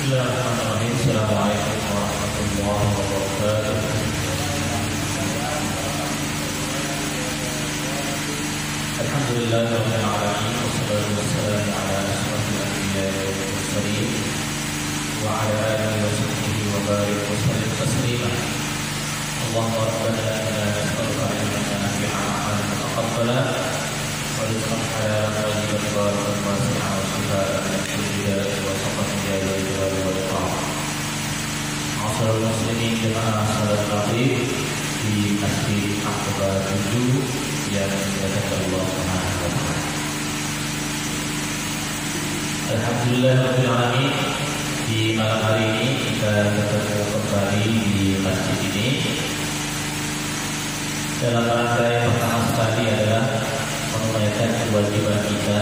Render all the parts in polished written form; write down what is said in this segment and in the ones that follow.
Bismillahirrahmanirrahim. Assalamualaikum warahmatullahi wabarakatuh. Alhamdulillahirabbil alamin wassalatu wassalamu ala asyrofil anbiya'i wal mursalin wa ala alihi wa sahbihi wa barik wa sallim taslima. Allahumma rabbana inna nas'aluka ilman nafi'an wa 'amalan mutaqabbalan wa rizqan halalan tayyiban mubarakan wasi'an wa shifaa'an min kulli da'in wa shifaan ya jalali wal ikram. Ma'asyiral muslimin jamaah salat maghrib di Masjid Aqaba 7 yang dimuliakan Allah Subhanahu wa taala. Alhamdulillahirabbil alamin. Di malam hari ini kita bertemu kembali di masjid ini dalam rangka yang pertama sekali adalah menunaikan kewajiban kita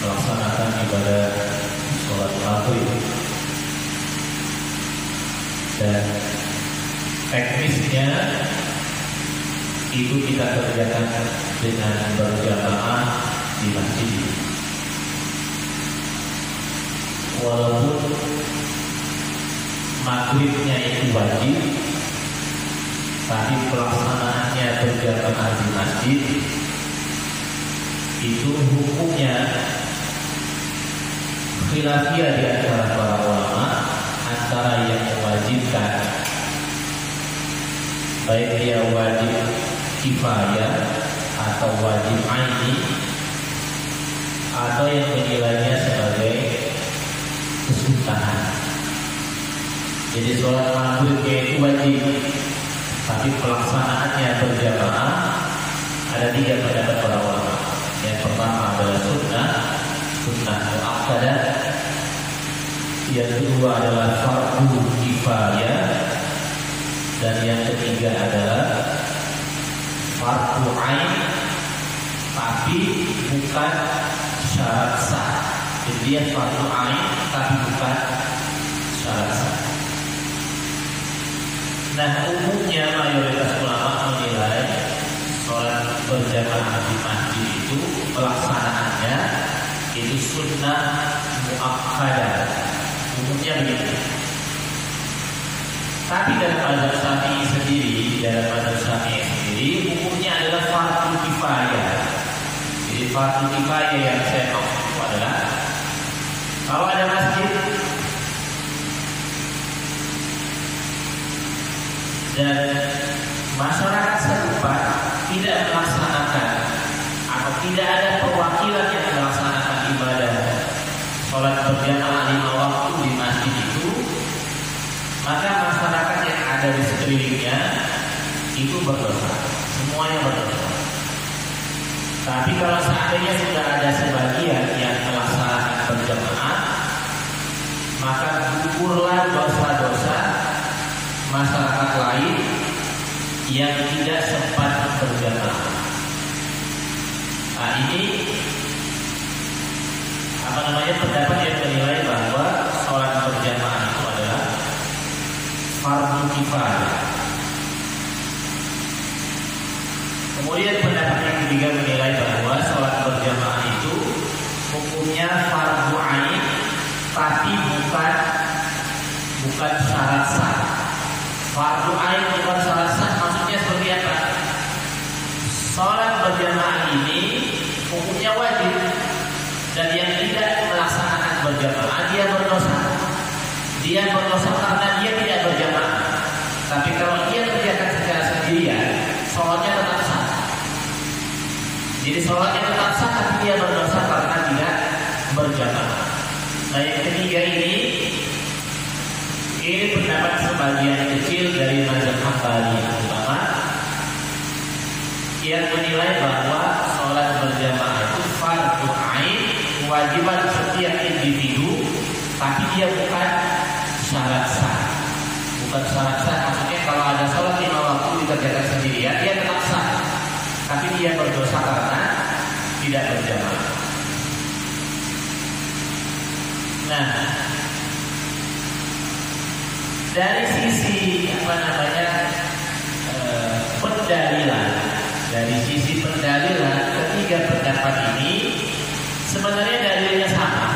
melaksanakan ibadah sholat maghrib, dan teknisnya itu kita kerjakan dengan berjamaah di masjid ini. Walaupun maghribnya itu wajib, tapi pelaksanaannya berjamaah di masjid itu hukumnya khilafiyah di antara para ulama, antara yang mewajibkan baik dia wajib kifayah atau wajib aini, atau yang menilainya sebagai kesunnahan. Jadi sholat maghribnya itu wajib, tapi pelaksanaannya berjamaah ada 3 pendapat para ulama. Yang pertama adalah sunnah muakkadah. Yang kedua adalah fardu kifayah, dan yang ketiga adalah fardu ain, tapi bukan syarat sah. Jadi dia fardu ain tapi bukan syarat sah. Nah, umumnya mayoritas ulama menilai sholat berjamaah di masjid itu pelaksanaannya itu sunnah muakkadah. Umumnya begitu. Tapi dalam mazhab Syafi'i sendiri, hukumnya adalah fardu kifayah. Jadi fardu kifayah yang saya maksud itu adalah kalau ada masjid dan masyarakat setempat tidak melaksanakan atau tidak ada perwakilan yang melaksanakan ibadah sholat berjamaah 5 waktu di masjid itu, maka masyarakat yang ada di sekelilingnya itu berdosa, semuanya berdosa. Tapi kalau seandainya sudah ada sebagian yang melaksanakan berjamaah, maka gugurlah dosa-dosa masyarakat lain yang tidak sempat berjamaah. Nah, ini pendapat yang menilai bahwa sholat berjamaah itu adalah fardu kifayah. Kemudian pendapat yang ketiga menilai bahwa sholat berjamaah itu hukumnya fardu ain, tapi bukan syarat sah. Fardu ain bukan syarat sah, maksudnya seperti apa? Sholat berjamaah ini hukumnya wajib, dan yang tidak melaksanakan berjamaah dia berdosa. Dia berdosa karena dia tidak berjamaah. Tapi kalau dia kerjakan secara sendirian, sholatnya tetap sah. Jadi sholatnya tetap sah, tapi dia berdosa karena tidak berjamaah. Nah, yang ketiga ini pendapat sebagian kecil dari mazhab Hambali terutama, yang menilai bahwa sholat berjamaah itu fardu ain, kewajiban setiap individu, tapi dia bukan syarat sah. Bukan syarat sah, maksudnya kalau ada sholat 5 waktu dikerjakan sendirian, dia tetap sah, tapi dia berdosa karena tidak berjamaah. Nah, dari sisi pendalilan, ketiga pendapat ini sebenarnya dalilnya sama.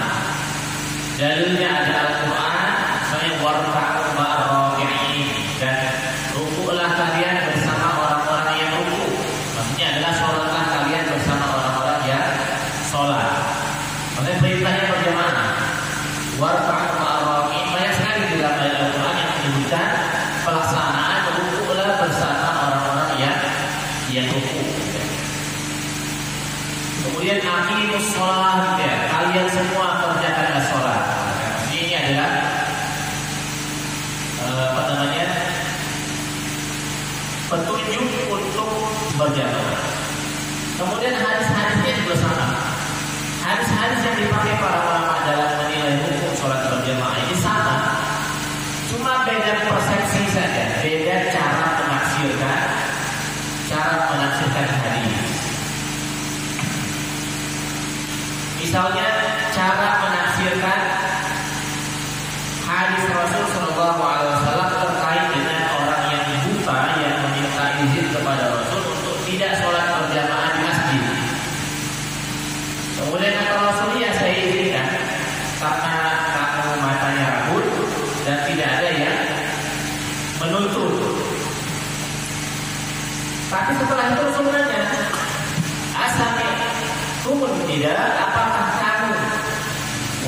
Dalilnya ada sholat. Makanya perintahnya berjamaah. Warka'u ma'ar-raki'in, banyak sekali di dalam ayat Al-Quran yang menyebutkan pelaksanaan rukuklah bersama orang-orang yang rukuk. Kemudian aqimus sholat, ya, kalian semua kerjakanlah sholat. Ini adalah petunjuk untuk berjamaah. Kemudian hadis-hadisnya juga sama. Hadis-hadis yang dipakai para ulama dalam menilai hukum sholat berjamaah ini sama. Cuma beda persepsi saja, beda cara menafsirkan hadis. Misalnya cara menafsirkan hadis Rasul Shallallahu Alaihi Wasallam terkait dengan orang yang buta yang meminta izin kepada Rasul untuk tidak sholat berjamaah di masjid. Kemudian kata Rasul, ya saya izinkan karena kamu matanya rabun dan tidak ada yang menuntut. Tapi setelah itu Rasul nanya, asalnya turun tidak? Apakah kamu,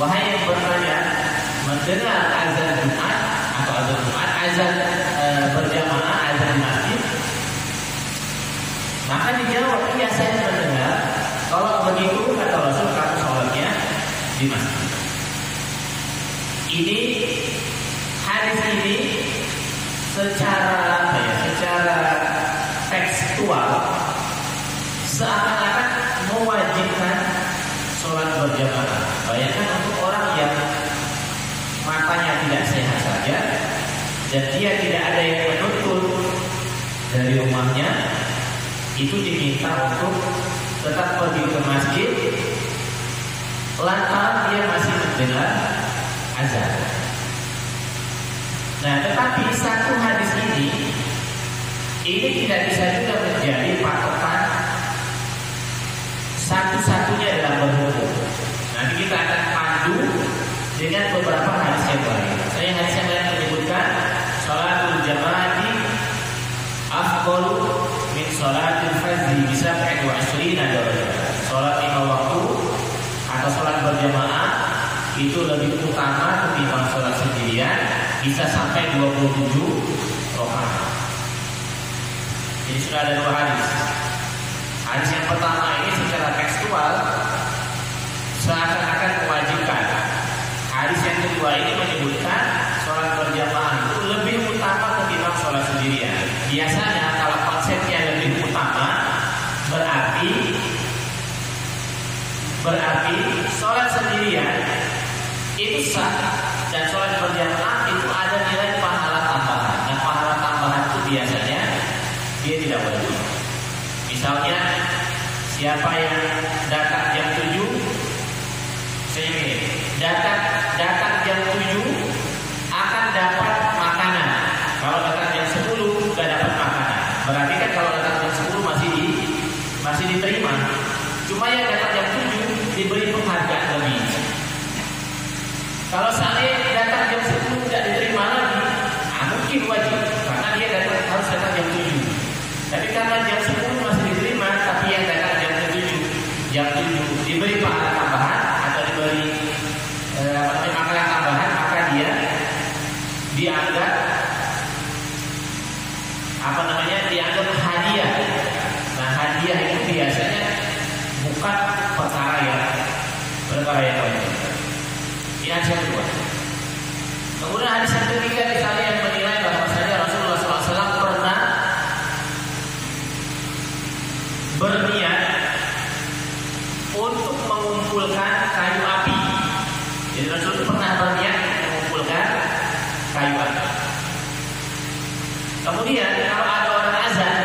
wahai yang bertanya, mendengar azan Jumat atau azan berjamaah, azan di masjid? Maka dijawab, iya saya mendengar. Kalau begitu kata Rasul, kamu sholatnya di masjid. Ini hadis ini secara tekstual seakan-akan mewajibkan sholat berjamaah. Bayangkan untuk orang yang matanya tidak sehat saja dan dia tidak ada yang menuntut dari rumahnya, itu diminta untuk tetap pergi ke masjid lantaran dia masih mendengar azan. Nah, tetapi satu hadis ini tidak bisa juga menjadi patokan satu-satunya dalam berhukum. Nanti kita akan pandu dengan beberapa hadis yang lain. Saya hadis yang lain menyebutkan sholatul jamaati afdalu min sholatil fardhi bi 27 darajah. Sholat 5 waktu atau sholat berjamaah itu lebih utama ketimbang sholat sendirian, bisa sampai 27 rakaat. Jadi sudah ada 2 hadis. Hadis yang pertama ini secara tekstual seakan-akan mewajibkan. Hadis yang kedua ini menyebutkan sholat berjamaah itu lebih utama ketimbang sholat sendirian. Biasanya kalau konsepnya lebih utama berarti sholat sendirian itu sah dan sholat berjamaah itu ada nilai pahala tambahan. Nah, pahala tambahan itu biasanya dia tidak wajib. Misalnya siapa yang datang jam 7, datang jam 7 akan dapat makanan. Kalau datang jam 10 gak dapat makanan. Berarti kan kalau datang jam 10 masih diterima. Cuma yang datang jam 7 diberi penghargaan lebih. Kalau saya datang jam 10 tidak diterima lagi, mungkin wajib karena dia harus datang jam 7. Tapi karena jam 10 masih diterima, tapi yang datang jam 7 diberi pahala tambahan atau diberi makanan tambahan, maka dia dianggap dianggap hadiah. Nah, hadiah itu biasanya bukan perkara yang wajib. Ini hadis yang kedua. Kemudian hadis yang ketiga misalnya yang menilai bahwasanya Rasulullah SAW pernah berniat untuk mengumpulkan kayu api. Jadi Rasul pernah berniat mengumpulkan kayu api. Kemudian kalau ada orang azan,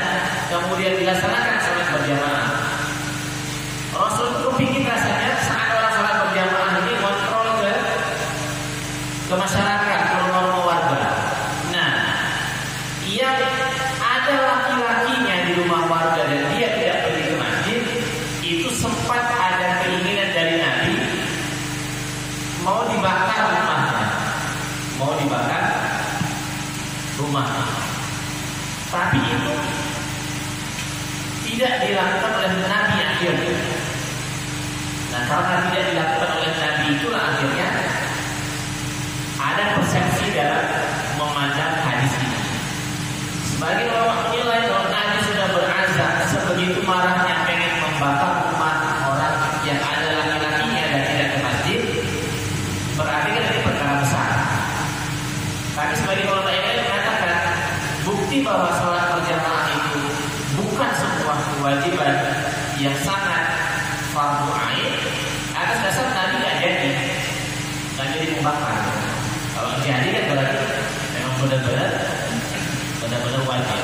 kemudian dilaksanakan sholat berjamaah, Rasul itu kepingin rasanya saat orang sholat berjamaah ini kontrol ke masyarakat, ke rumah-rumah warga. Nah, yang ada laki-lakinya di rumah warga dan dia tidak pergi ke masjid, itu sempat ada keinginan dari Nabi mau dibakar rumahnya. Nah, karena tidak dilakukan oleh Nabi, itulah akhirnya ada persepsi dalam memandang hadis ini. Sebagian ulama menilai kalau Nabi sudah berazam sebegitu marahnya pengen membakar umat orang yang ada laki-lakinya dan tidak ke masjid, berarti kan ini perkara besar. Tapi sebagian ulama yang mengatakan bukti bahwa sholat berjamaah itu bukan sebuah kewajiban yang sangat fardu ain, atas dasar Nabi nggak jadi membakar. Kalau jadi kan berarti memang benar-benar wajib.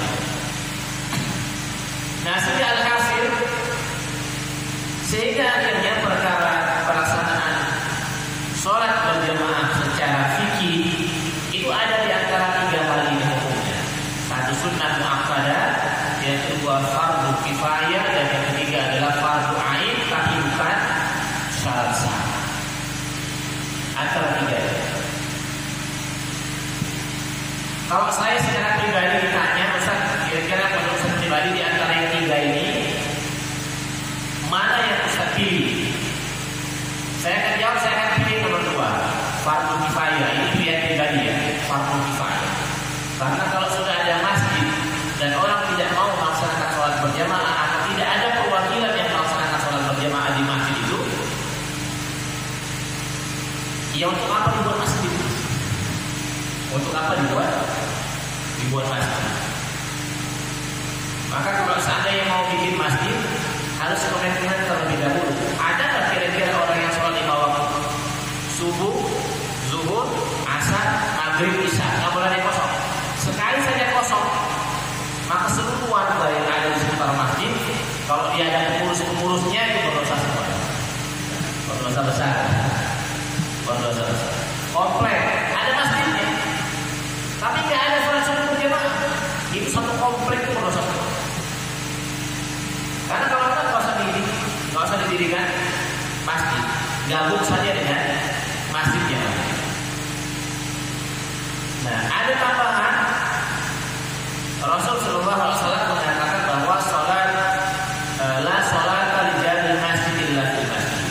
Nah, sehingga alhasil, sehingga akhirnya perkara pelaksanaan sholat berjamaah secara fikih itu ada di antara 3 hal ini hukumnya. Satu sunnah muakkadah, yang kedua fardu kifayah, dan yang ketiga adalah fardu ain tapi bukan syarat sah. Antara 3 itu. Kalau saya secara pribadi ditanya, Ustaz, kira-kira menurut saya pribadi di antara yang 3 ini mana yang Ustaz pilih? Saya akan jawab, saya akan pilih nomor 2, fardu kifayah. Ini pilihan pribadi ya, fardu kifayah. Karena kalau sudah ada masjid dan orang tidak mau melaksanakan sholat berjamaah atau tidak ada perwakilan yang melaksanakan sholat berjamaah di masjid itu, ya untuk apa dibuat masjid? Untuk apa dibuat masjid? Maka kalau seandainya mau bikin masjid, harus komitmen terlebih dahulu. Ada nggak kira-kira orang yang sholat 5 waktu? Subuh, zuhur, asar, maghrib, isya, nggak boleh ada yang kosong. Sekali saja kosong, maka seluruh warga yang ada di sekitar masjid, kalau dia ada pengurus-pengurusnya, itu berdosa semua. Berdosa besar. Komplek ada masjidnya, tapi nggak ada sholat sunnah berjamaah, itu satu komplek itu berdosa semua. Karena kalau kita nggak usah didirikan masjid, gabung saja dengan masjidnya. Nah, ada tambahan. Rasul Shallallahu Alaihi Wasallam mengatakan bahwa la sholat li jari masjid illa fil masjid.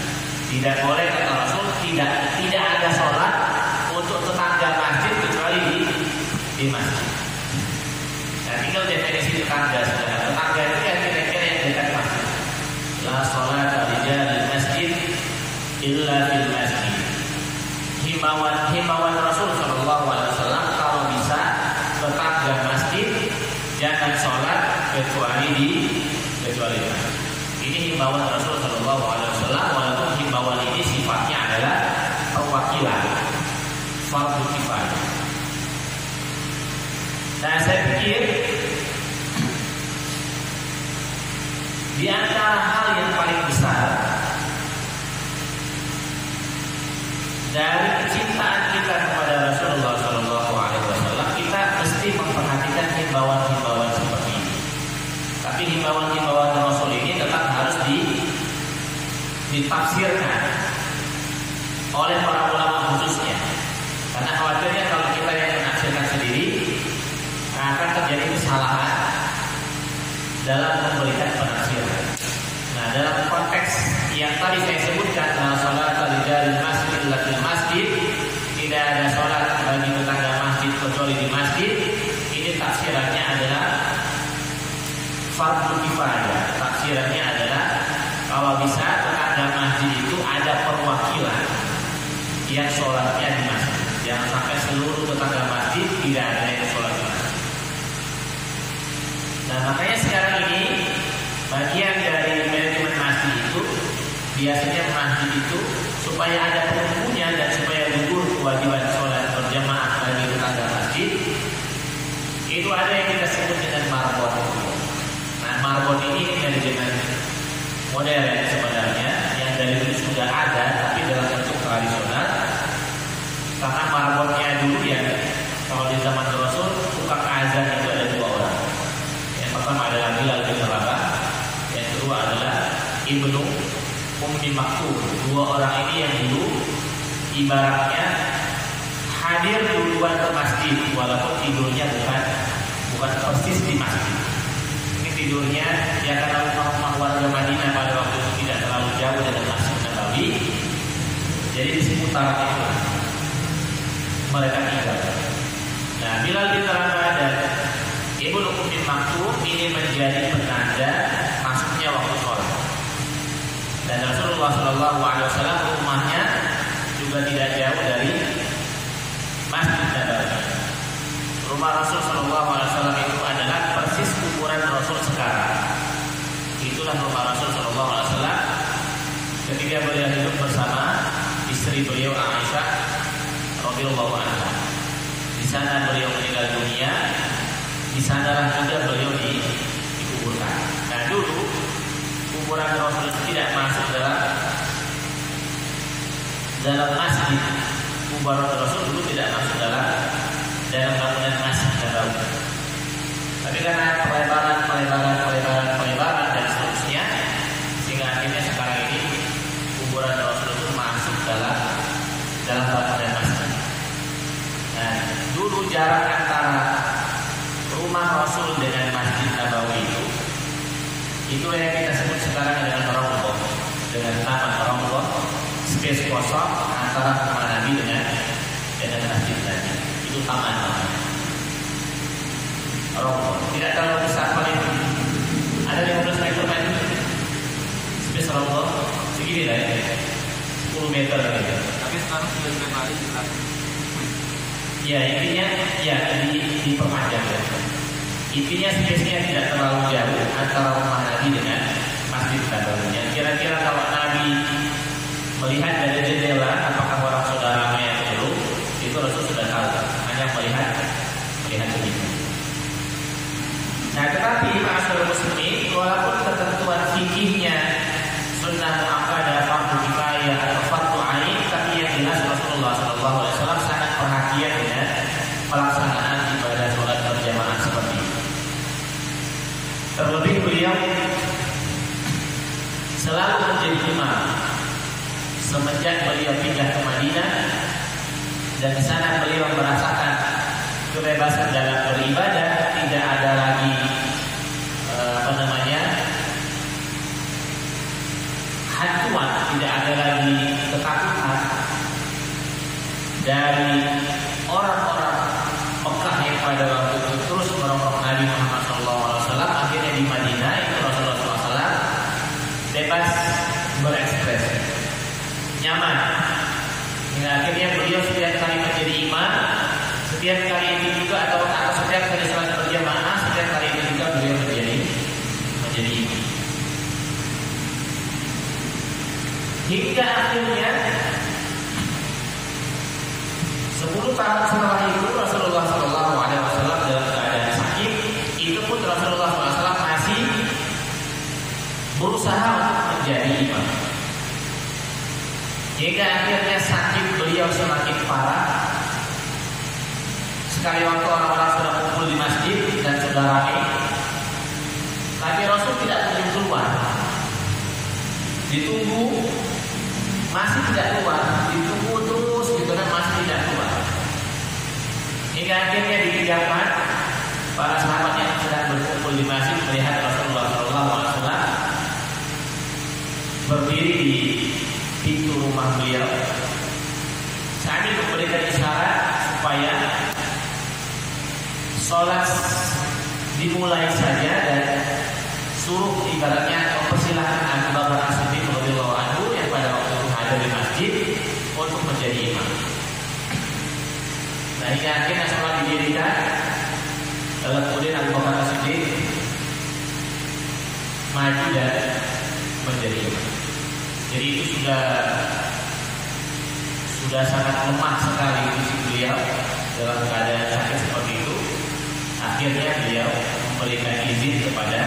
Tidak boleh, kata Rasul, tidak ada sholat untuk tetangga masjid kecuali di masjid. Nah, tinggal definisi tetangga. Tetangga itu yang kira-kira yang dekat masjid. La sholat li jari masjid illa fil masjid. Himbauan Rasul Shallallahu Alaihi Wasallam, kalau bisa tetangga masjid jangan sholat kecuali di masjid. Ini himbauan Rasul Shallallahu Alaihi Wasallam, walaupun himbauan ini sifatnya adalah perwakilan, fardu kifayah. Nah, saya pikir di antara hal yang paling besar dari kecintaan kita kepada Rasulullah Shallallahu Alaihi Wasallam, kita mesti memperhatikan himbauan-himbauan seperti ini. Tapi himbauan-himbauan Rasul ini tetap harus ditafsirkan oleh para ulama khususnya. Karena khawatirnya kalau kita yang menafsirkan sendiri akan terjadi kesalahan dalam memberikan penafsiran. Nah, dalam konteks yang tadi saya sebutkan, salat dari masjid illa fil masjid, tidak ada salat bagi tetangga masjid kecuali di masjid. Ini tafsirannya adalah fardu kifayah. Tafsirannya adalah kalau bisa tetangga masjid itu ada perwakilan yang sholatnya di masjid. Jangan sampai seluruh tetangga masjid tidak ada yang sholat di masjid. Nah, makanya sekarang ini bagian dari manajemen masjid itu, biasanya masjid itu supaya ada penghulunya dan supaya gugur kewajiban sholat berjamaah bagi tetangga masjid, itu ada yang kita sebut dengan marbot. Nah, marbot ini manajemen modern sebenarnya, yang dari dulu sudah ada tapi dalam bentuk tradisional. Karena marbotnya dulu ya, kalau di zaman Rasul tukang azan itu ada 2 orang. Yang pertama adalah Bilal bin Rabah, yang kedua adalah Ibnu Ummi Maktum. 2 orang ini yang dulu ibaratnya hadir duluan ke masjid, walaupun tidurnya bukan persis di masjid. Ini tidurnya ya, karena rumah warga Madinah pada waktu itu tidak terlalu jauh dengan Masjid Nabawi. Jadi di seputaran itu mereka tinggal. Nah, Bilal bin Rabah dan Ibnu Ummi Maktum ini menjadi penanda masuknya waktu sholat. Dan Rasulullah SAW rumahnya juga tidak jauh dari Masjid Nabawi. Rumah Rasul SAW itu adalah persis kuburan Rasul sekarang. Itulah rumah Rasul SAW ketika beliau hidup bersama istri beliau Aisyah radhiyallahu anha. Di sana beliau meninggal dunia. Di sanalah juga beliau dikuburkan. Nah, dulu kuburan Rasul tidak masuk dalam masjid. Kuburan Rasul dulu tidak masuk dalam bangunan Masjid Nabawi. Tapi karena pelebaran dan seterusnya, sehingga akhirnya sekarang ini kuburan Rasul itu masuk dalam bangunan masjid. Nah, dulu jarak antara rumah Rasul dengan Masjid Nabawi itu yang kita sebut sekarang dengan Raudhah, dengan taman Raudhah, space kosong antara rumah Nabi dengan masjid Nabi. Itu taman Raudhah. Tidak terlalu besar paling ada 15 meter space Raudhah segini lah ya, 10 meter gitu. Tapi sekarang sudah kembali juga. Ya, intinya ya diperpanjang ya. Intinya space-nya tidak terlalu jauh antara rumah Nabi dengan Masjid Nabawi. Kira-kira kalau Nabi melihat dari jendela apakah orang saudaranya yang belum, itu Rasul sudah tahu, hanya melihat begitu. Nah, tetapi ma'asyiral muslimin, walaupun ketentuan fikihnya sunnah muakkadah, fardu kifayah atau fardu ain, tapi yang jelas Rasulullah SAW sangat perhatian dengan pelaksanaan ibadah sholat berjamaah seperti itu. Terlebih beliau selalu menjadi imam semenjak beliau pindah ke Madinah, dan di sana beliau merasakan kebebasan dalam beribadah, tidak ada lagi hantuan, tidak ada lagi ketakutan dari orang-orang Mekah yang pada waktu itu terus merongrong Nabi Muhammad SAW. Akhirnya di Madinah itu Rasulullah SAW bebas berekspresi, nyaman. Hingga akhirnya beliau setiap kali menjadi imam, setiap kali itu juga atau setiap kali sholat berjamaah, setiap kali itu juga beliau menjadi imam. Hingga akhirnya 10 tahun setelah itu Rasulullah SAW dalam keadaan sakit, itu pun Rasulullah SAW masih berusaha untuk menjadi imam. Hingga akhirnya sakit beliau semakin parah. Sekali waktu orang-orang sudah kumpul di masjid dan sudah ramai, tapi Rasul tidak kunjung keluar. Ditunggu, masih tidak keluar. Ditunggu terus gitu kan, masih tidak keluar. Hingga akhirnya ditinggalkan para sahabat yang sedang berkumpul di masjid melihat Rasulullah SAW berdiri di pintu rumah beliau sambil memberikan isyarat supaya sholat dimulai saja, dan suruh ibaratnya mempersilahkan Abu Bakar As-Siddiq radhiyallahu anhu yang pada waktu itu ada di masjid untuk menjadi imam. Nah, hingga akhirnya sholat didirikan, lalu kemudian Abu Bakar As-Siddiq maju dan menjadi imam. Jadi itu sudah sangat lemah sekali fisik beliau dalam keadaan sakit seperti itu. Akhirnya beliau memberikan izin kepada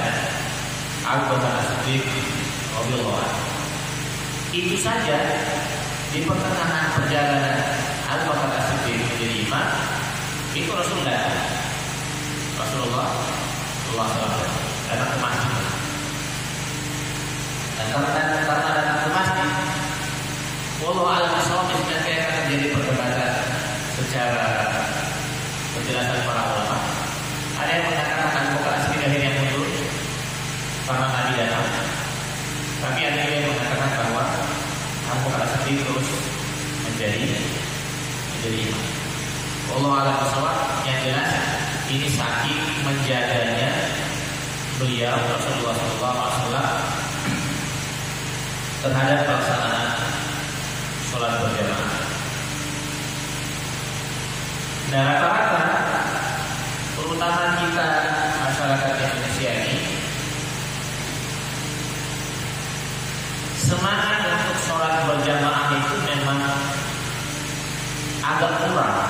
Abu Bakar As-Siddiq radhiyallahu anhu. Itu saja, di pertengahan perjalanan Abu Bakar As-Siddiq menjadi imam, itu Rasulullah SAW datang ke masjid. Dan karena datang ke masjid, wallahu a'lam bishawab, nanti akan terjadi perdebatan secara penjelasan para ulama. Ada yang mengatakan Abu Bakar As-Siddiq akhirnya mundur karena Nabi datang. Tapi ada yang mengatakan bahwa Abu tapi terus menjadi imam. Allah a'lam bishawab. Yang jelas ini saking menjaganya beliau Rasulullah SAW terhadap pelaksanaan sholat berjamaah. Nah, rata-rata terutama kita masyarakat Indonesia ini semangat untuk sholat berjamaah itu memang agak kurang,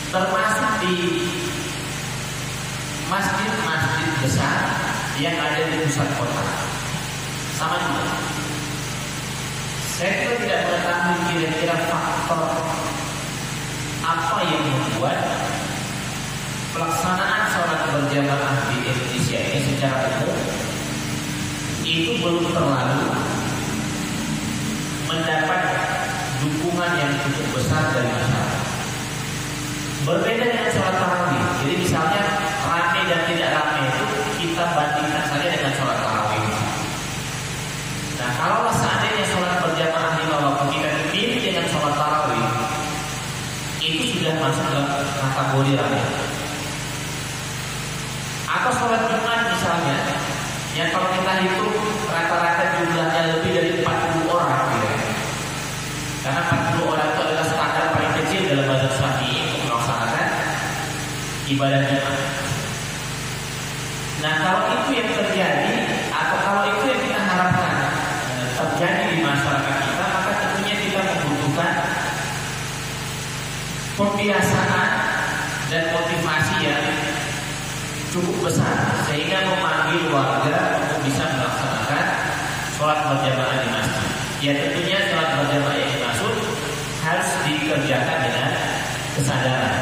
termasuk di masjid-masjid besar yang ada di pusat kota. Sama juga, saya juga tidak mengetahui kira-kira faktor apa yang membuat pelaksanaan sholat berjamaah di Indonesia ini secara umum itu belum terlalu mendapat dukungan yang cukup besar dari masyarakat. Berbeda dengan sholat tarawih. Jadi misalnya ramai dan tidak ramai itu kita bandingkan saja dengan sholat tarawih. Nah, kalau seandainya sholat berjamaah lima waktu kita dipilih dengan sholat tarawih, itu sudah masuk ke kategori ramai. Atau sholat Jumat misalnya, yang kalau kita hitung rata-rata jumlahnya lebih dari 40 orang gitu. Karena 40 orang itu adalah standar paling kecil dalam mazhab Syafi'i untuk melaksanakan ibadah Jumat. Nah, kalau itu yang terjadi atau kalau itu yang kita harapkan terjadi di masyarakat kita, maka tentunya kita membutuhkan pembiasaan dan motivasi yang cukup besar sehingga memanggil warga untuk bisa melaksanakan sholat berjamaah di masjid. Ya tentunya sholat berjamaah yang dimaksud harus dikerjakan dengan kesadaran.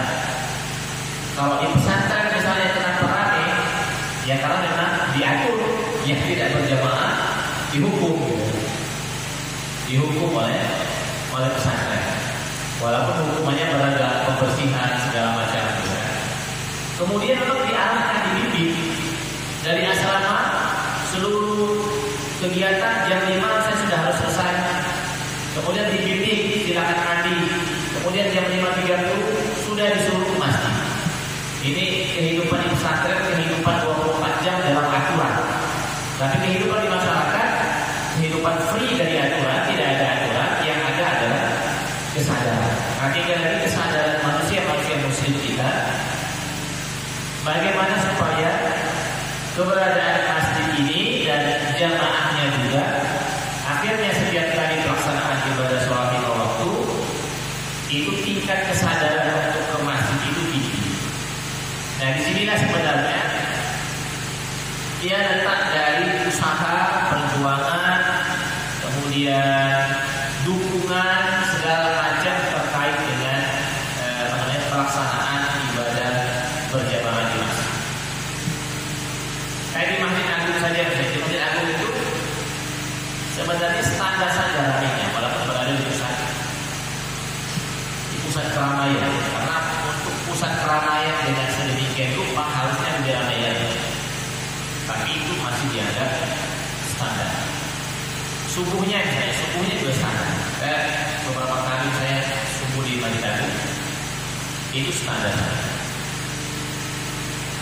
Kalau di pesantren misalnya kenapa ramai, ya karena memang diatur yang tidak berjamaah dihukum oleh pesantren. Walaupun hukumannya beragam pembersihan segala macam. Kemudian untuk diarahkan dibimbing dari asrama seluruh kegiatan jam 5 saya sudah harus selesai. Kemudian dibimbing silakan mandi. Kemudian jam 5.30 sudah disuruh ke masjid. Ini kehidupan di pesantren, kehidupan 24 jam dalam aturan. Tapi kehidupan di masyarakat, kehidupan free dari aturan, tidak ada aturan, yang ada adalah kesadaran. Nah, tinggal lagi kesadaran manusia muslim kita. Bagaimana supaya keberadaan masjid ini dan jamaahnya juga akhirnya setiap kali pelaksanaan ibadah sholat lima waktu itu tingkat kesadaran untuk ke masjid itu tinggi. Nah, disinilah sebenarnya dia letak dari usaha, perjuangan, kemudian dukungan segala macam terkait dengan pelaksanaan ibadah berjamaah di masjid. Kayak di Masjid Agung saja, di Masjid Agung itu sebenarnya standar saja ramainya, walaupun berada di pusat keramaian. Karena untuk pusat keramaian dengan sedemikian rupa harusnya lebih ramai. Tapi itu masih dianggap standar. Subuhnya juga standar. Beberapa kali saya subuh di Masjid Agung, itu standar.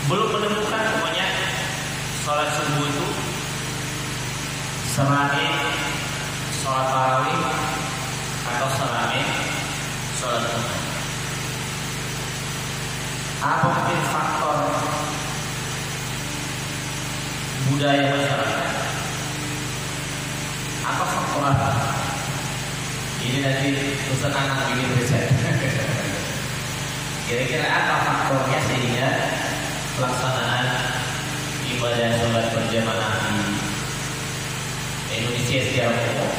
Belum menemukan pokoknya sholat subuh itu serame sholat tarawih atau serame sholat Jumat. Apa mungkin faktor budaya masyarakat? Apa faktor apa? Ini nanti Ustaz anak bikin riset. Kira-kira apa faktornya sehingga pelaksanaan ibadah sholat berjamaah di Indonesia secara umum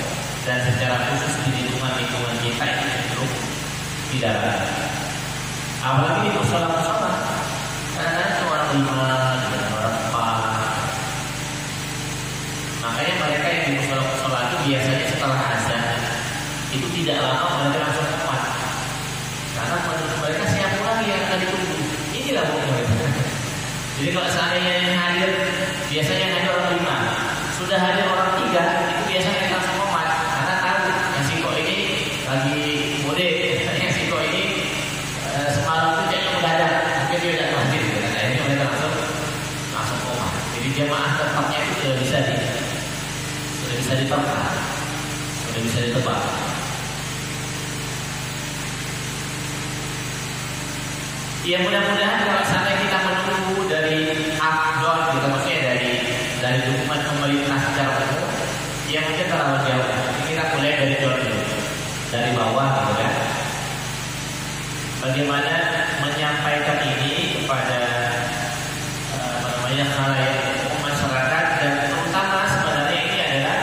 dan secara khusus di lingkungan kita itu cenderung tidak ada. Apalagi di musola-musola, karena itu orang 5 dan orang 4. Makanya mereka yang di musola-musola itu biasanya setelah azan itu tidak lama mereka langsung tepat, karena mereka siap lagi yang tadi tunggu. Inilah mereka. Jadi kalau seandainya yang hadir biasanya hanya orang 5, sudah hadir orang 3, itu biasanya langsung komat. bisa ditebak. Ya mudah-mudahan kalau sampai kita menunggu dari afdol, kita maksudnya dari dukungan pemerintah secara umum, ya mungkin terlalu jauh. Kita mulai dari dulu, dari bawah, gitu kan. Bagaimana menyampaikan ini kepada khalayak umum masyarakat, dan terutama sebenarnya ini adalah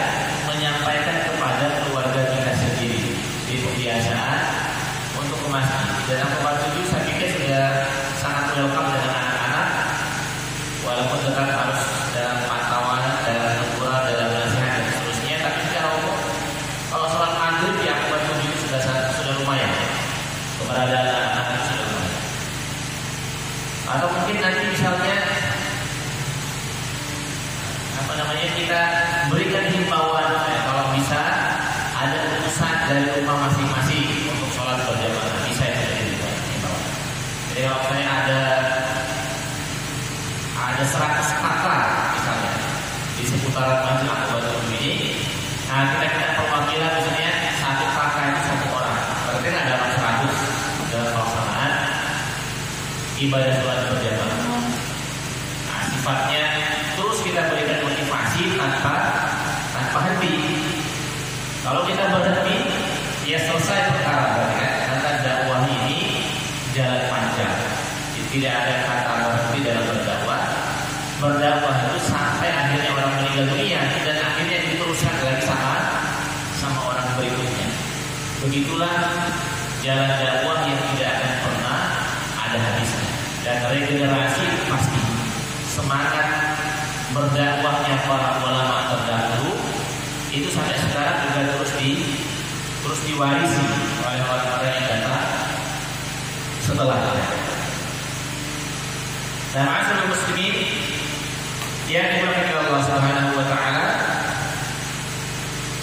menyampaikan kepada keluarga kita sendiri di kebiasaan untuk ke masjid. Dan Al-Quran 7 saya pikir sudah sangat welcome dengan anak-anak, walaupun tetap harus dalam pantauan, dalam teguran, dalam nasihat dan seterusnya. Tapi secara umum kalau sholat maghrib di Al-Quran 7 itu sudah lumayan, keberadaan anak-anak sudah lumayan. Atau mungkin nanti misalnya kita berikan himbauan, kalau bisa ada urusan dari rumah masing-masing untuk sholat berjamaah, bisa itu diberikan himbauan. Jadi kalau misalnya ada 100 kakak misalnya di seputaran Masjid Al-Quran ini, nah kita perwakilan misalnya satu kakak itu 1 orang, berarti ada 100 dalam pelaksanaan ibadah sholat berjamaah. Nah sifatnya terus kita berikan motivasi tanpa henti. Kalau kita berhenti, ya selesai perkara, berarti kan kata dakwah ini jalan panjang. Tidak ada kata berhenti dalam berdakwah. Berdakwah itu sampai akhirnya orang meninggal dunia, dan akhirnya diteruskan lagi sama orang berikutnya. Begitulah jalan dakwah yang tidak akan pernah ada habisnya. Dan regenerasi pasti. Semangat berdakwahnya para ulama terdahulu itu sampai sekarang juga terus diwarisi oleh orang-orang yang datang setelahnya. Nah, ma'asyiral muslimin yang dimuliakan Allah Subhanahu wa taala,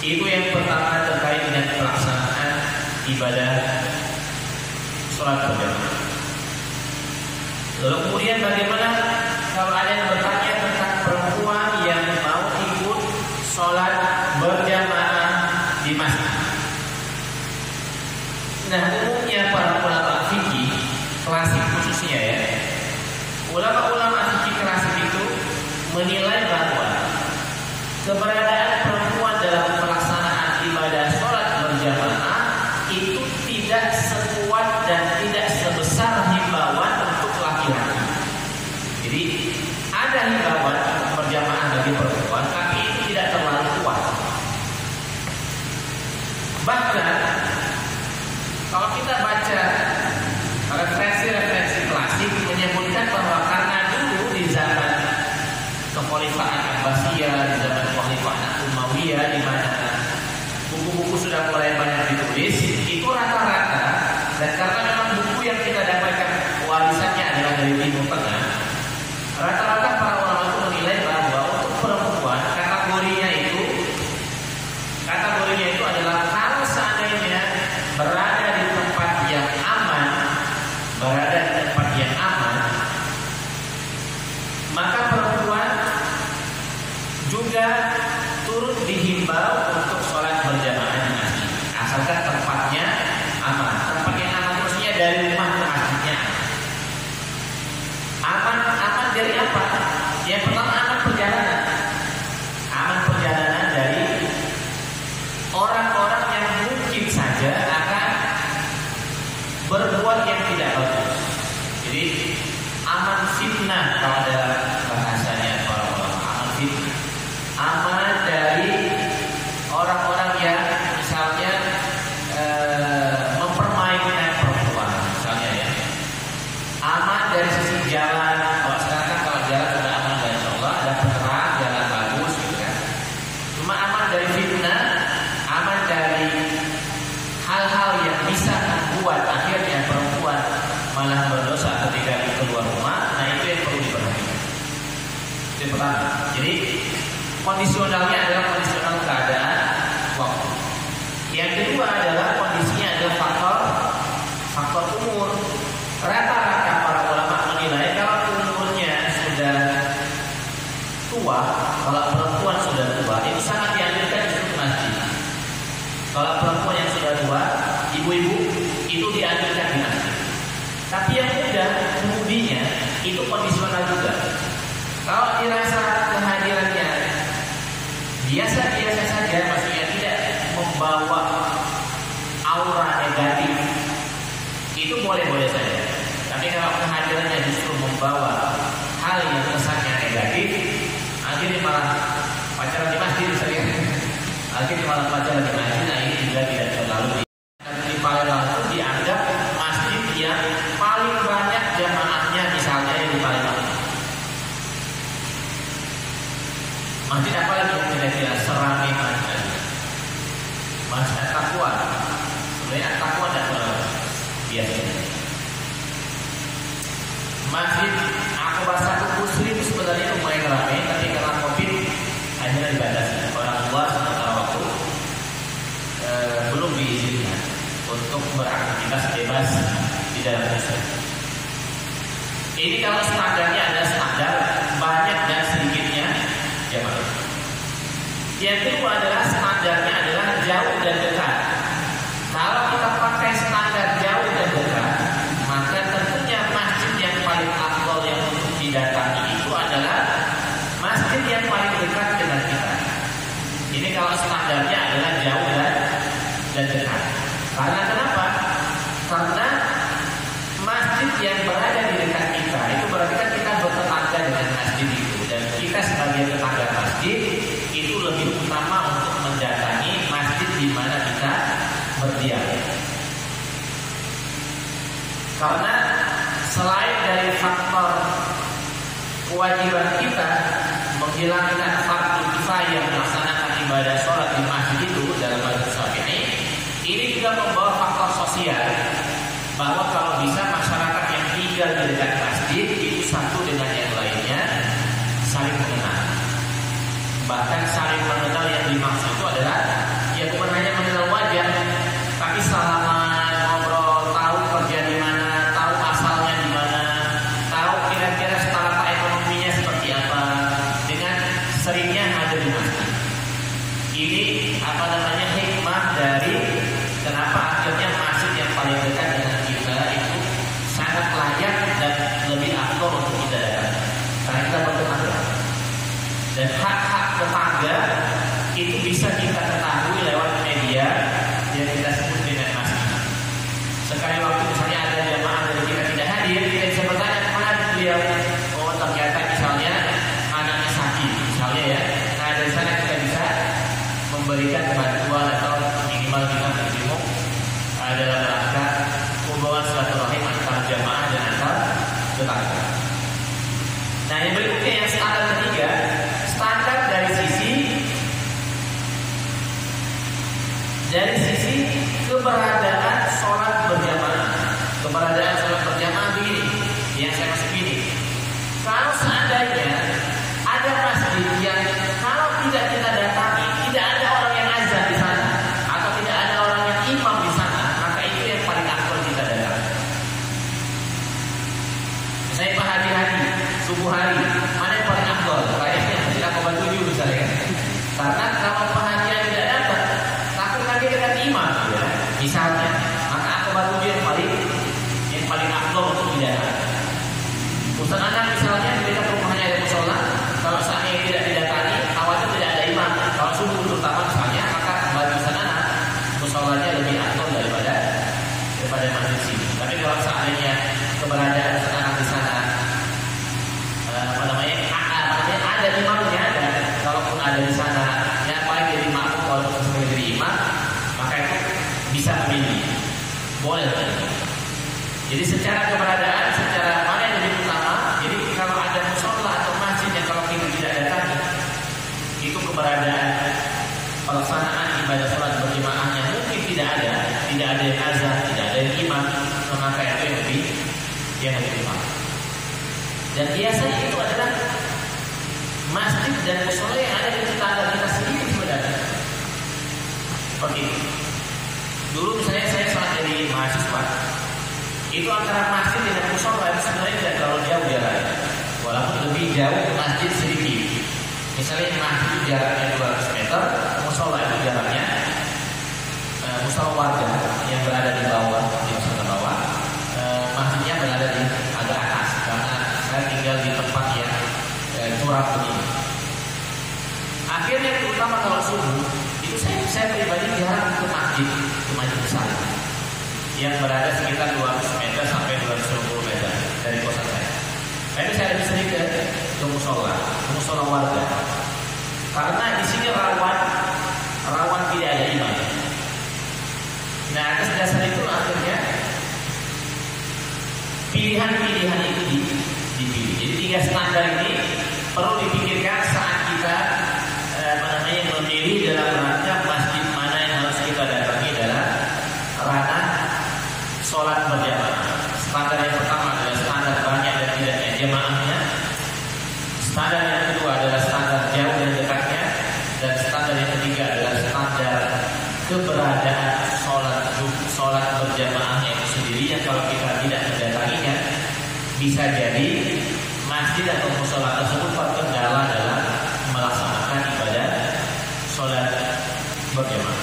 itu yang pertama terkait dengan pelaksanaan ibadah sholat berjamaah. Lalu kemudian bagaimana kalau ada yang bertanya tentang perempuan yang mau ikut sholat berjamaah di masjid? Nah, umumnya para ulama fikih klasik khususnya ya, ulama-ulama fikih klasik itu menilai bahwa keberadaan perempuan dalam pelaksanaan ibadah sholat berjamaah itu tidak sekuat dan tidak sebesar himbauan untuk laki-laki. Jadi ada himbauan berjamaah bagi perempuan, tapi itu tidak terlalu kuat. Bahkan kalau kita baca referensi klasik menyebutkan bahwa karena dulu di zaman kekhalifahan Abbasiyah, di zaman kekhalifahan Umayyah, di mana buku-buku sudah mulai banyak ditulis, itu rata-rata, dan karena memang buku yang kita dapatkan warisannya adalah dari Timur Tengah, rata-rata para ulama itu menilai bahwa untuk perempuan kategorinya itu adalah kalau seandainya berada di tempat yang aman, maka perempuan juga turut dihimbau untuk sholat berjamaah di masjid, asalkan tempatnya aman. Tempat yang aman maksudnya dari rumah ke masjidnya. Aman dari apa? Yang pertama aman perjalanan. Aman perjalanan dari orang-orang yang mungkin saja akan berbuat yang tidak bagus. Jadi aman fitnah kalau dalam bahasanya para ulama, aman fitnah. Aman dari orang-orang yang misalnya mempermainkan perempuan misalnya ya. Aman dari sisi jalan. Kalau jalan sudah aman dari Allah, ada penerang, jalan bagus gitu kan. Cuma aman dari fitnah, aman dari hal-hal yang bisa membuat akhirnya perempuan malah berdosa ketika keluar rumah. Nah itu yang perlu diperhatikan. Itu yang pertama. Jadi kondisionalnya adalah kondisional keadaan waktu. Yang kedua adalah kondisinya adalah faktor umur. Rata-rata para ulama menilai kalau umurnya sudah tua, kalau perempuan sudah tua, itu sangat dianjurkan di masjid. Kalau perempuan yang sudah tua, ibu-ibu itu dianjurkan di masjid. Tapi yang muda, kemudinya itu kondisional juga. Kalau dirasa kehadirannya biasa-biasa saja, maksudnya tidak membawa aura negatif, itu boleh-boleh saja. Tapi kalau kehadirannya justru membawa hal yang kesannya negatif, akhirnya malah pacaran di masjid misalnya. Akhirnya malah pacaran di masjid, nah ini juga tidak terlalu di Palembang itu dianggap masjid yang paling banyak jamaahnya, misalnya yang di Palembang. Masjid apa lagi yang kira-kira seramai masjid? Masjid At-Taqwa. Sebenarnya At-Taqwa tidak terlalu biasanya. Masjid Aqaba 1 Pusri itu sebenarnya lumayan ramai, tapi karena Covid akhirnya dibatasi. Orang luar sementara waktu belum diizinkan untuk beraktivitas bebas di dalam masjid. Ini kalau standarnya ada standar banyak dan sedikitnya jamaah. Yang kedua adalah standarnya adalah jauh dan dekat. Kalau kita pakai standar jauh dan dekat, maka tentunya masjid yang paling afdal yang untuk didatangi itu adalah masjid yang paling dekat dengan kita. Ini kalau standarnya adalah jauh dan dekat. Karena kenapa? Karena masjid yang berada di dekat kita itu berarti kan kita bertetangga dengan masjid itu, dan kita sebagai tetangga masjid itu lebih utama untuk mendatangi masjid di mana kita berdiam. Karena selain dari faktor kewajiban kita menghilangkan fardu kifayah melaksanakan ibadah sholat di masjid itu dalam mazhab Syafi'i, ini juga membawa faktor sosial, bahwa kalau bisa masyarakat yang tinggal di dekat masjid itu satu dengan yang lainnya saling mengenal. Bahkan saling mengenal yang dimaksud itu adalah ya bukan hanya mengenal wajah, tapi salaman, ngobrol, tahu kerja di mana, tahu asalnya di mana, tahu kira-kira strata ekonominya seperti apa, dengan seringnya ada di masjid. Ini hikmah dari kenapa akhirnya masjid yang paling dekat dengan kita itu sangat layak dan lebih afdal untuk kita datang, karena kita bertetangga. Dan hak-hak tetangga itu bisa kita ketahui lewat media yang kita sebut dengan masjid. Sekali waktu misalnya ada jamaah dari kita tidak hadir, kita bisa bertanya kemana beliau. Oh ternyata misalnya anaknya sakit misalnya ya. Nah dari sana kita bisa memberikan bantuan atau minimal kita menjenguk dalam rangka hubungan silaturahim antara jamaah dan antar tetangga. Nah yang berikutnya yang standar ketiga, standar dari sisi keberadaan sholat berjamaah. Keberadaan sholat berjamaah begini, yang saya maksud begini. Kalau seandainya ada masjid yang kalau tidak kita datangi, tidak ada orang yang azan di sana, atau tidak ada orang yang imam di sana, maka itu yang paling afdal kita datang. Misalnya Pak Haji subuh hari, mana yang paling afdal? Kayaknya masjid Aqaba 7 misalnya. Karena kalau Pak Haji tidak datang, takut lagi dengan imam, ya, misalnya, maka Aqaba 7 yang paling afdal untuk didatang. Ustaz anak misalnya di dekat rumahnya ada musola, kalau saatnya tidak didatangi, khawatir tidak ada imam. Kalau subuh terutama misalnya, maka bagi Ustaz anak musolanya lebih afdal daripada masjid sini. Tapi kalau seandainya keberadaan Ustaz anak di sana, ada imamnya, ada. Kalaupun ada di sana, ya paling jadi makmum walaupun sesuai jadi imam, maka itu bisa memilih, boleh. Jadi secara keberadaan, secara mana yang lebih utama. Jadi kalau ada musola atau masjid yang kalau kita tidak datangi, itu keberadaan pelaksanaan ibadah sholat berjamaahnya mungkin tidak ada yang azan, tidak ada yang imam, maka itu yang lebih utama. Dan biasanya itu adalah masjid dan musola yang ada di tetangga kita sendiri sebenarnya. Seperti itu. Dulu misalnya saya saat jadi mahasiswa, itu antara masjid dan musola itu sebenarnya tidak terlalu jauh jaraknya, walaupun lebih jauh ke masjid sedikit. Misalnya masjid jaraknya 200 meter, musola itu jaraknya 100 musola warga yang berada di bawah, di musola bawah, masjidnya berada di agak atas karena saya tinggal di tempat yang curam begini. Akhirnya terutama kalau subuh itu saya pribadi jarang ke masjid besar yang berada sekitar 200 meter sampai 250 meter dari kosan saya. Tapi saya lebih sering ke musola warga, karena di sini rawan tidak ada imam. Nah, atas dasar itu akhirnya pilihan-pilihan itu dipilih. Jadi 3 standar ini perlu dipikirkan saat kita memilih dalam rangka masjid mana yang harus kita datangi dalam ranah sholat berjamaah. Standar yang pertama adalah standar banyak dan tidaknya jamaahnya. Standar yang kedua adalah standar jauh dan dekatnya, dan standar yang ketiga adalah standar keberadaan sholat berjamaahnya itu sendiri, yang kalau kita tidak mendatanginya bisa jadi masjid atau musola tersebut terkendala dalam melaksanakan ibadah sholat berjamaah.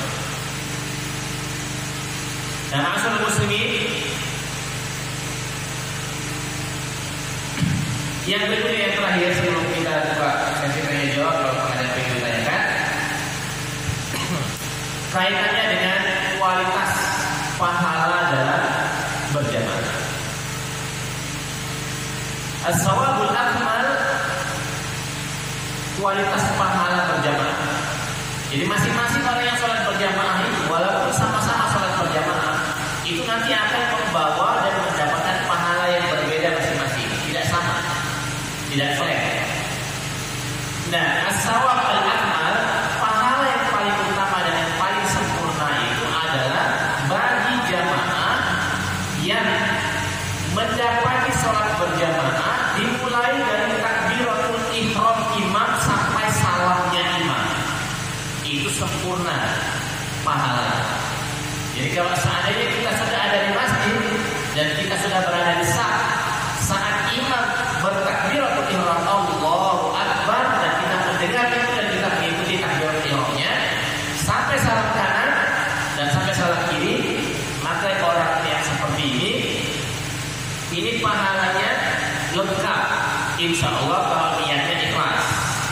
Nah, ma'asyiral muslimin, yang berikutnya yang terakhir sebelum kita buka sesi tanya jawab kalau ada yang ingin ditanyakan, kaitannya dengan kualitas pahala dalam berjamaah. As-shawabul akmal, kualitas pahala berjamaah. Jadi masing-masing orang yang sholat berjamaah itu, walaupun sama-sama sholat berjamaah, itu nanti akan membawa dan mendapatkan pahala yang berbeda masing-masing, tidak sama, tidak fair. Nah, as-shawab al-akmal, pahala yang paling utama dan yang paling sempurna itu adalah bagi jamaah yang mendapati sholat berjamaah dimulai dari takbiratul ihram imam sampai salamnya imam. Itu sempurna pahala. Jadi kalau seandainya kita sudah ada di masjid dan kita sudah berada di saat imam bertakbiratul ihram Allahu Akbar, dan kita mendengar itu dan kita mengikuti takbiratul ihramnya sampai salam kanan dan sampai salam kiri, maka orang yang seperti ini pahalanya lengkap, insya Allah, kalau niatnya ikhlas.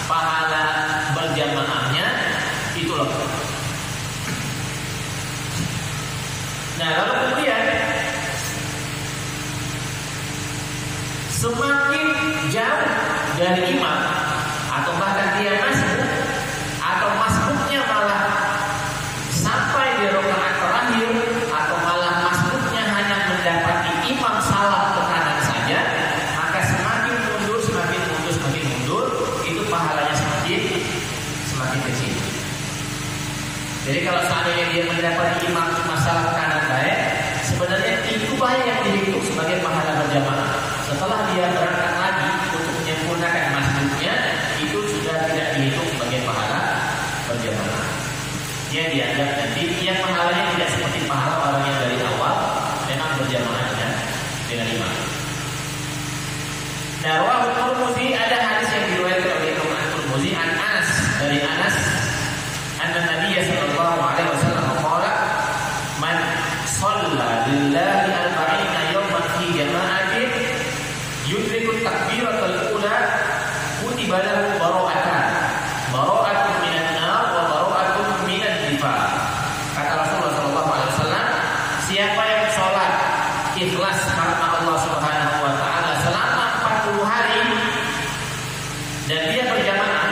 Pahala berjamaahnya itu lengkap. Nah, lalu kemudian semakin jauh dari imam, atau bahkan dia masbuk, atau masbuknya malah sampai di rakaat terakhir, atau malah masbuknya hanya mendapati imam salam ke kanan saja, maka semakin mundur, itu pahalanya semakin kecil. Jadi kalau seandainya dia mendapati imam cuma salam kanan baik, sebenarnya itu banyak yang dihitung sebagai pahala berjamaah. Setelah dia berangkat lagi untuk menyempurnakan masjidnya, itu sudah tidak dihitung sebagai pahala berjamaah. Dia dianggap nanti yang pahalanya tidak seperti pahala orang yang dari awal memang berjamaah dengan imam. Nah, rawahu Tirmidzi, ada hadis yang diriwayatkan oleh Imam Tirmidzi dari Anas, anna Nabi sallallahu alaihi wasallam qala, man shalla lillahi arba'ina yawman fi jama'atin yudriku takbiratul ula kutiba lahu bara'atun minan nar wa bara'atun minad nifaq. Kata Rasulullah sallallahu alaihi wasallam, siapa yang sholat ikhlas karena Allah Subhanahu wa taala selama 40 hari dan dia berjamaah,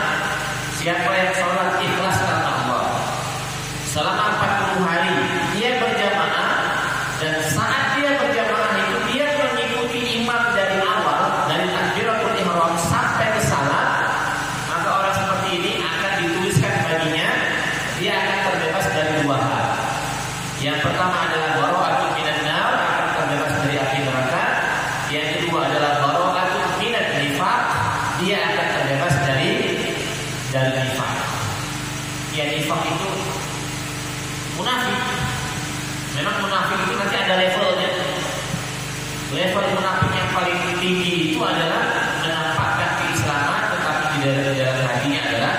siapa yang sholat ikhlas karena Allah selama 40 hari dia berjamaah, dan saat dia berjamaah itu dia mengikuti imam dari awal, dari takbiratul ihram sampai ke salam, maka orang seperti ini akan dituliskan baginya, dia akan terbebas dari 2 hal. Yang pertama adalah bara'atun minan nar, akan terbebas dari api neraka. Yang kedua adalah bara'atun minad nifaq, dia akan terbebas dari nifaq. Ya, nifaq itu munafik. Memang munafik itu nanti ada levelnya. Level munafik yang paling tinggi itu adalah menampakkan keislaman, tetapi di dalam hatinya adalah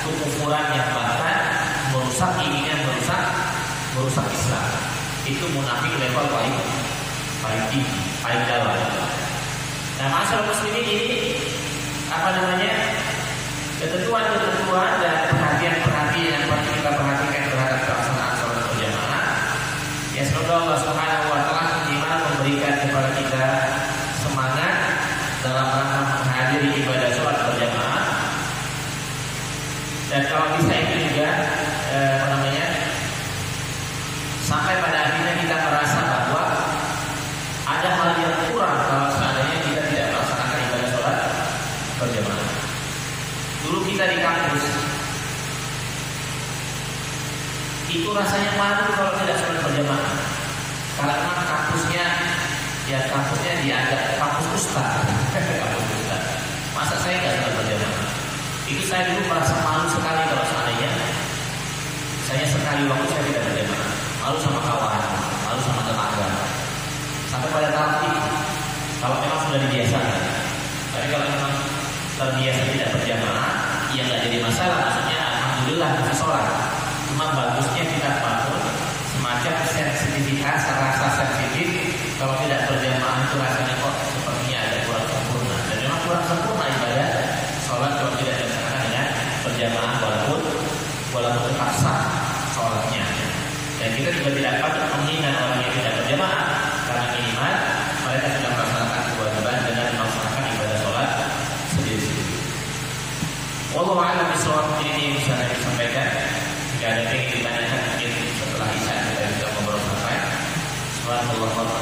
kekufuran yang bahkan merusak, inginnya merusak merusak Islam. Itu munafik level paling tinggi, paling dalam. Nah, masalah muslimin ini ketentuan-ketentuan dan perhatian-perhatian yang perlu kita perhatikan terhadap pelaksanaan sholat berjamaah. Ya, semoga Allah Subhanahu wa taala memberikan kepada kita semangat dalam rangka menghadiri ibadah sholat berjamaah. Dan kalau bisa itu juga sampai pada akhirnya kita merasa bahwa ada hal yang kurang kalau seandainya kita tidak melaksanakan ibadah sholat berjamaah. Dulu kita di kampus itu rasanya malu kalau tidak sholat berjamaah, karena memang kampusnya dianggap kampus ustaz. Masa saya nggak sholat berjamaah? Itu saya dulu merasa malu sekali kalau seandainya saya sekali waktu saya tidak berjamaah. Malu sama kawan, malu sama tetangga. Sampai pada tahap itu, kalau memang sudah dibiasakan. Tapi kalau memang terbiasa tidak berjamaah, ya nggak jadi masalah. Maksudnya alhamdulillah bisa sholat. Cuma bagusnya kita bangun semacam sensitivitas, rasa sensitif. Kalau tidak berjamaah itu rasanya kok sepertinya ada kurang sempurna. Dan memang kurang sempurna ibadah sholat kalau tidak dilaksanakan dengan berjamaah, walaupun tetap sah sholatnya. Dan kita juga tidak patut menghina orang yang tidak berjamaah, karena minimal mereka sudah melaksanakan kewajiban dengan melaksanakan ibadah sholat sendiri-sendiri. Wallahu a'lam bishawab. Ini yang bisa saya sampaikan. Jika ada yang ingin ditanyakan mungkin setelah isya kita bisa ngobrol santai. Subhanallah.